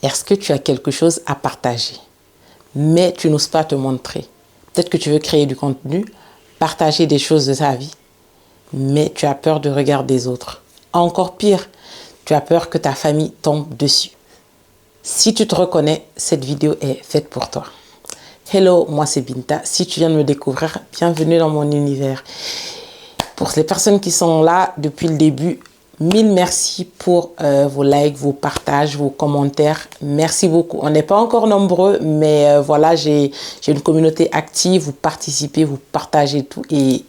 Est-ce que tu as quelque chose à partager, mais tu n'oses pas te montrer? Peut-être que tu veux créer du contenu, partager des choses de ta vie, mais tu as peur du regard des autres. Encore pire, tu as peur que ta famille tombe dessus. Si tu te reconnais, cette vidéo est faite pour toi. Hello, moi c'est Binta. Si tu viens de me découvrir, bienvenue dans mon univers. Pour les personnes qui sont là depuis le début, mille merci pour vos likes, vos partages, vos commentaires. Merci beaucoup. On n'est pas encore nombreux, mais voilà, j'ai une communauté active. Vous participez, vous partagez tout. Et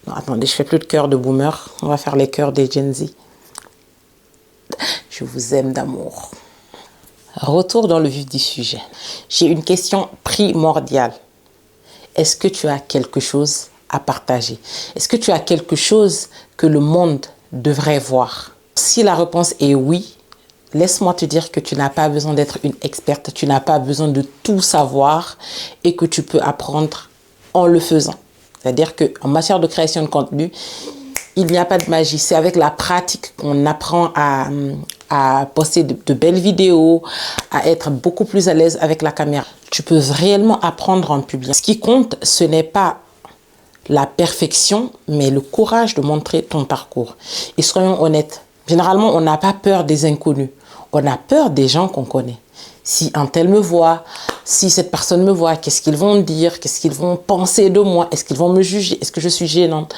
non, attendez, je fais plus de cœur de boomer. On va faire les cœurs des Gen Z. Je vous aime d'amour. Retour dans le vif du sujet. J'ai une question primordiale. Est-ce que tu as quelque chose à partager? Est-ce que tu as quelque chose que le monde devrait voir? Si la réponse est oui, laisse-moi te dire que tu n'as pas besoin d'être une experte, tu n'as pas besoin de tout savoir et que tu peux apprendre en le faisant. C'est-à-dire qu'en matière de création de contenu, il n'y a pas de magie. C'est avec la pratique qu'on apprend à poster de belles vidéos, à être beaucoup plus à l'aise avec la caméra. Tu peux réellement apprendre en public. Ce qui compte, ce n'est pas la perfection, mais le courage de montrer ton parcours. Et soyons honnêtes, généralement, on n'a pas peur des inconnus. On a peur des gens qu'on connaît. Si un tel me voit, si cette personne me voit, qu'est-ce qu'ils vont dire? Qu'est-ce qu'ils vont penser de moi? Est-ce qu'ils vont me juger? Est-ce que je suis gênante?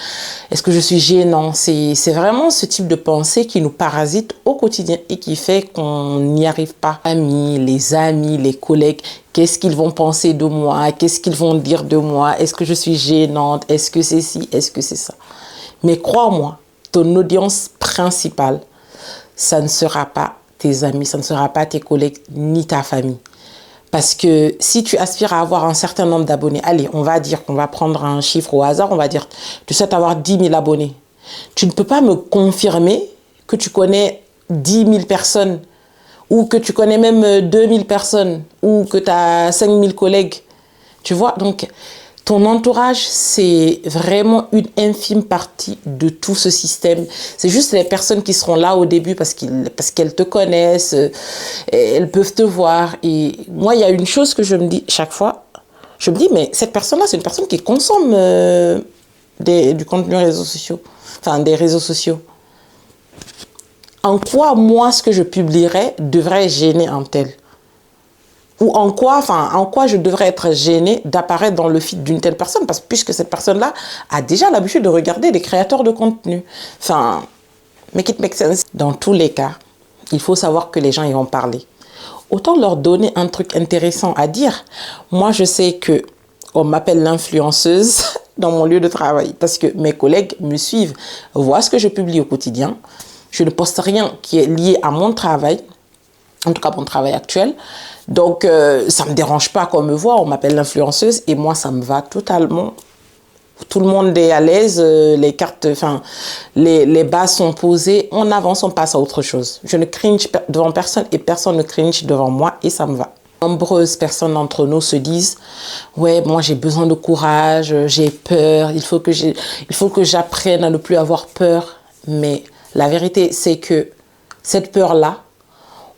Est-ce que je suis gênant? C'est vraiment ce type de pensée qui nous parasite au quotidien et qui fait qu'on n'y arrive pas. Amis, les collègues, qu'est-ce qu'ils vont penser de moi? Qu'est-ce qu'ils vont dire de moi? Est-ce que je suis gênante? Est-ce que c'est ci? Est-ce que c'est ça? Mais crois-moi, ton audience principale, ça ne sera pas tes amis, ça ne sera pas tes collègues ni ta famille. Parce que si tu aspires à avoir un certain nombre d'abonnés, allez, on va dire qu'on va prendre un chiffre au hasard, on va dire tu souhaites avoir 10 000 abonnés. Tu ne peux pas me confirmer que tu connais 10 000 personnes ou que tu connais même 2 000 personnes ou que tu as 5 000 collègues. Tu vois, donc ton entourage, c'est vraiment une infime partie de tout ce système. C'est juste les personnes qui seront là au début parce qu'elles te connaissent, elles peuvent te voir. Et moi, il y a une chose que je me dis chaque fois. Je me dis, mais cette personne-là, c'est une personne qui consomme du contenu réseaux sociaux, enfin des réseaux sociaux. En quoi, moi, ce que je publierais devrait gêner un tel? Ou en quoi je devrais être gênée d'apparaître dans le feed d'une telle personne, parce que puisque cette personne-là a déjà l'habitude de regarder des créateurs de contenu. Enfin, make it make sense. Dans tous les cas, il faut savoir que les gens y vont parler. Autant leur donner un truc intéressant à dire. Moi, je sais que on m'appelle l'influenceuse dans mon lieu de travail parce que mes collègues me suivent, voient ce que je publie au quotidien. Je ne poste rien qui est lié à mon travail, en tout cas mon travail actuel. Donc, ça ne me dérange pas qu'on me voit, on m'appelle l'influenceuse et moi, ça me va totalement. Tout le monde est à l'aise, les cartes, enfin, les bases sont posées, on avance, on passe à autre chose. Je ne cringe devant personne et personne ne cringe devant moi et ça me va. Nombreuses personnes d'entre nous se disent « Ouais, moi j'ai besoin de courage, j'ai peur, il faut que j'apprenne à ne plus avoir peur. » Mais la vérité, c'est que cette peur-là,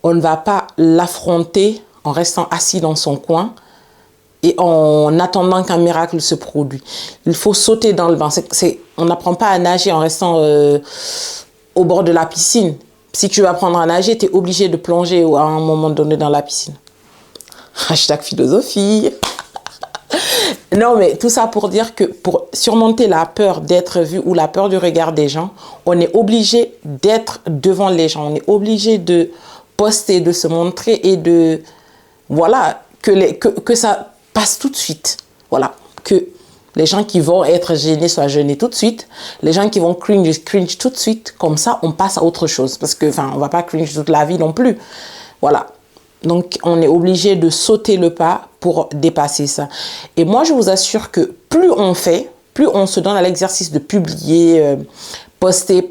on ne va pas l'affronter en restant assis dans son coin et en attendant qu'un miracle se produise. Il faut sauter dans le bain. On n'apprend pas à nager en restant au bord de la piscine. Si tu veux apprendre à nager, tu es obligé de plonger à un moment donné dans la piscine. Hashtag philosophie. Non, mais tout ça pour dire que pour surmonter la peur d'être vu ou la peur du regard des gens, on est obligé d'être devant les gens. On est obligé de poster, de se montrer et de... Voilà, que ça passe tout de suite. Voilà, que les gens qui vont être gênés soient gênés tout de suite. Les gens qui vont cringe tout de suite. Comme ça, on passe à autre chose. Parce que, enfin, on va pas cringe toute la vie non plus. Voilà. Donc, on est obligé de sauter le pas pour dépasser ça. Et moi, je vous assure que plus on fait, plus on se donne à l'exercice de publier, poster.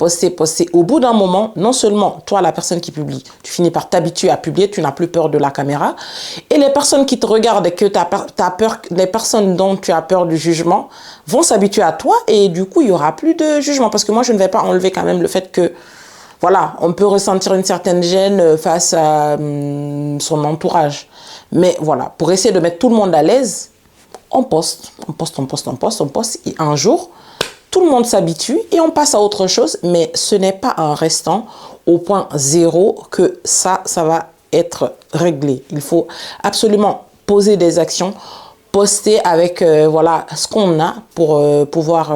Au bout d'un moment, non seulement toi, la personne qui publie, tu finis par t'habituer à publier, tu n'as plus peur de la caméra. Et les personnes qui te regardent et que tu as peur, les personnes dont tu as peur du jugement vont s'habituer à toi et du coup, il n'y aura plus de jugement. Parce que moi, je ne vais pas enlever quand même le fait que voilà, on peut ressentir une certaine gêne face à son entourage. Mais voilà, pour essayer de mettre tout le monde à l'aise, on poste, on poste, on poste, on poste, on poste. Et un jour, tout le monde s'habitue et on passe à autre chose. Mais ce n'est pas en restant au point zéro que ça va être réglé. Il faut absolument poser des actions, poster avec voilà, ce qu'on a pour pouvoir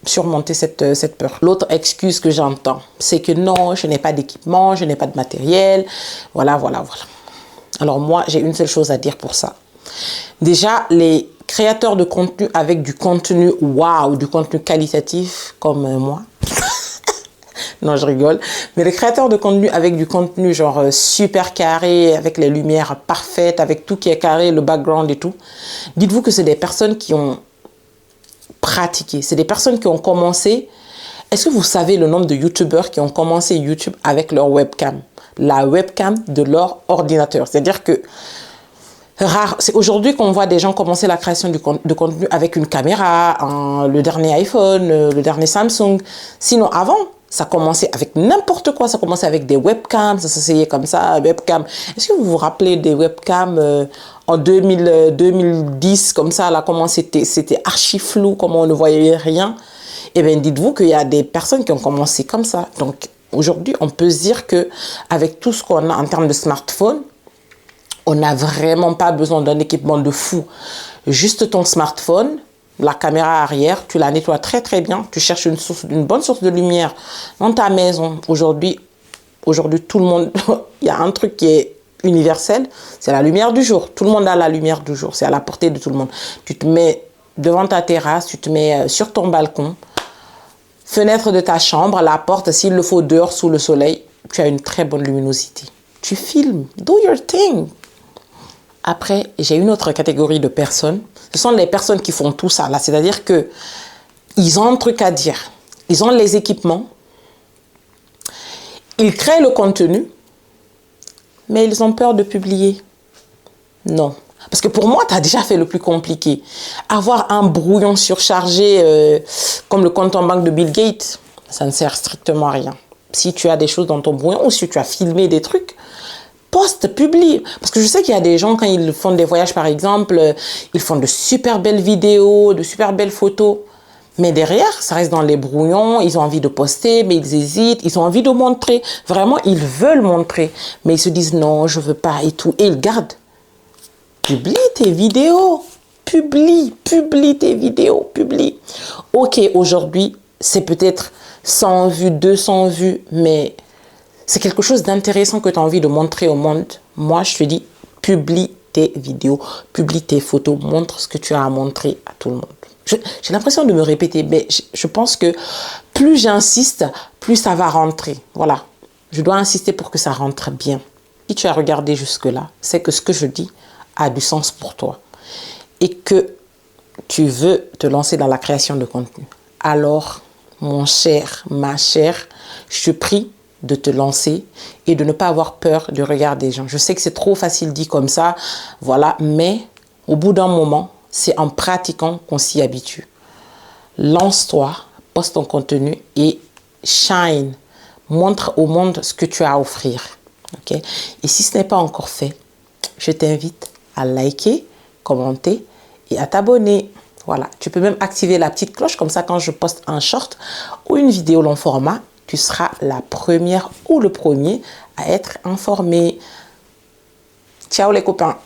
surmonter cette peur. L'autre excuse que j'entends, c'est que non, je n'ai pas d'équipement, je n'ai pas de matériel. Voilà, voilà, voilà. Alors moi, j'ai une seule chose à dire pour ça. Déjà, les créateurs de contenu avec du contenu waouh, du contenu qualitatif comme moi. Non, je rigole. Mais les créateurs de contenu avec du contenu genre super carré, avec les lumières parfaites, avec tout qui est carré, le background et tout. Dites-vous que c'est des personnes qui ont pratiqué. C'est des personnes qui ont commencé. Est-ce que vous savez le nombre de YouTubeurs qui ont commencé YouTube avec leur webcam? La webcam de leur ordinateur. C'est-à-dire que c'est aujourd'hui qu'on voit des gens commencer la création de contenu avec une caméra, le dernier iPhone, le dernier Samsung. Sinon, avant, ça commençait avec n'importe quoi. Ça commençait avec des webcams, ça s'essayait comme ça, webcam. Est-ce que vous vous rappelez des webcams en 2010, comme ça, là, comment c'était archi flou, comment on ne voyait rien? Eh bien, dites-vous qu'il y a des personnes qui ont commencé comme ça. Donc, aujourd'hui, on peut se dire qu'avec tout ce qu'on a en termes de smartphone, on n'a vraiment pas besoin d'un équipement de fou. Juste ton smartphone, la caméra arrière, tu la nettoies très très bien. Tu cherches une bonne source de lumière dans ta maison. Aujourd'hui, tout le monde, il y a un truc qui est universel, c'est la lumière du jour. Tout le monde a la lumière du jour, c'est à la portée de tout le monde. Tu te mets devant ta terrasse, tu te mets sur ton balcon, fenêtre de ta chambre, la porte, s'il le faut dehors sous le soleil, tu as une très bonne luminosité. Tu filmes, do your thing. Après, j'ai une autre catégorie de personnes. Ce sont les personnes qui font tout ça là. C'est-à-dire qu'ils ont un truc à dire. Ils ont les équipements. Ils créent le contenu. Mais ils ont peur de publier. Non. Parce que pour moi, tu as déjà fait le plus compliqué. Avoir un brouillon surchargé comme le compte en banque de Bill Gates, ça ne sert strictement à rien. Si tu as des choses dans ton brouillon ou si tu as filmé des trucs, poste, publie. Parce que je sais qu'il y a des gens, quand ils font des voyages, par exemple, ils font de super belles vidéos, de super belles photos. Mais derrière, ça reste dans les brouillons. Ils ont envie de poster, mais ils hésitent. Ils ont envie de montrer. Vraiment, ils veulent montrer. Mais ils se disent non, je veux pas et tout. Et ils gardent. Publie tes vidéos. Publie tes vidéos. Publie. Ok, aujourd'hui, c'est peut-être 100 vues, 200 vues, mais c'est quelque chose d'intéressant que tu as envie de montrer au monde. Moi, je te dis, publie tes vidéos, publie tes photos, montre ce que tu as à montrer à tout le monde. J'ai l'impression de me répéter, mais je pense que plus j'insiste, plus ça va rentrer. Voilà, je dois insister pour que ça rentre bien. Si tu as regardé jusque-là, c'est que ce que je dis a du sens pour toi et que tu veux te lancer dans la création de contenu. Alors, mon cher, ma chère, je te prie de te lancer et de ne pas avoir peur du regard des gens. Je sais que c'est trop facile dit comme ça, voilà, mais au bout d'un moment, c'est en pratiquant qu'on s'y habitue. Lance-toi, poste ton contenu et shine. Montre au monde ce que tu as à offrir. Okay? Et si ce n'est pas encore fait, je t'invite à liker, commenter et à t'abonner. Voilà, tu peux même activer la petite cloche, comme ça quand je poste un short ou une vidéo long format, tu seras la première ou le premier à être informé. Ciao les copains!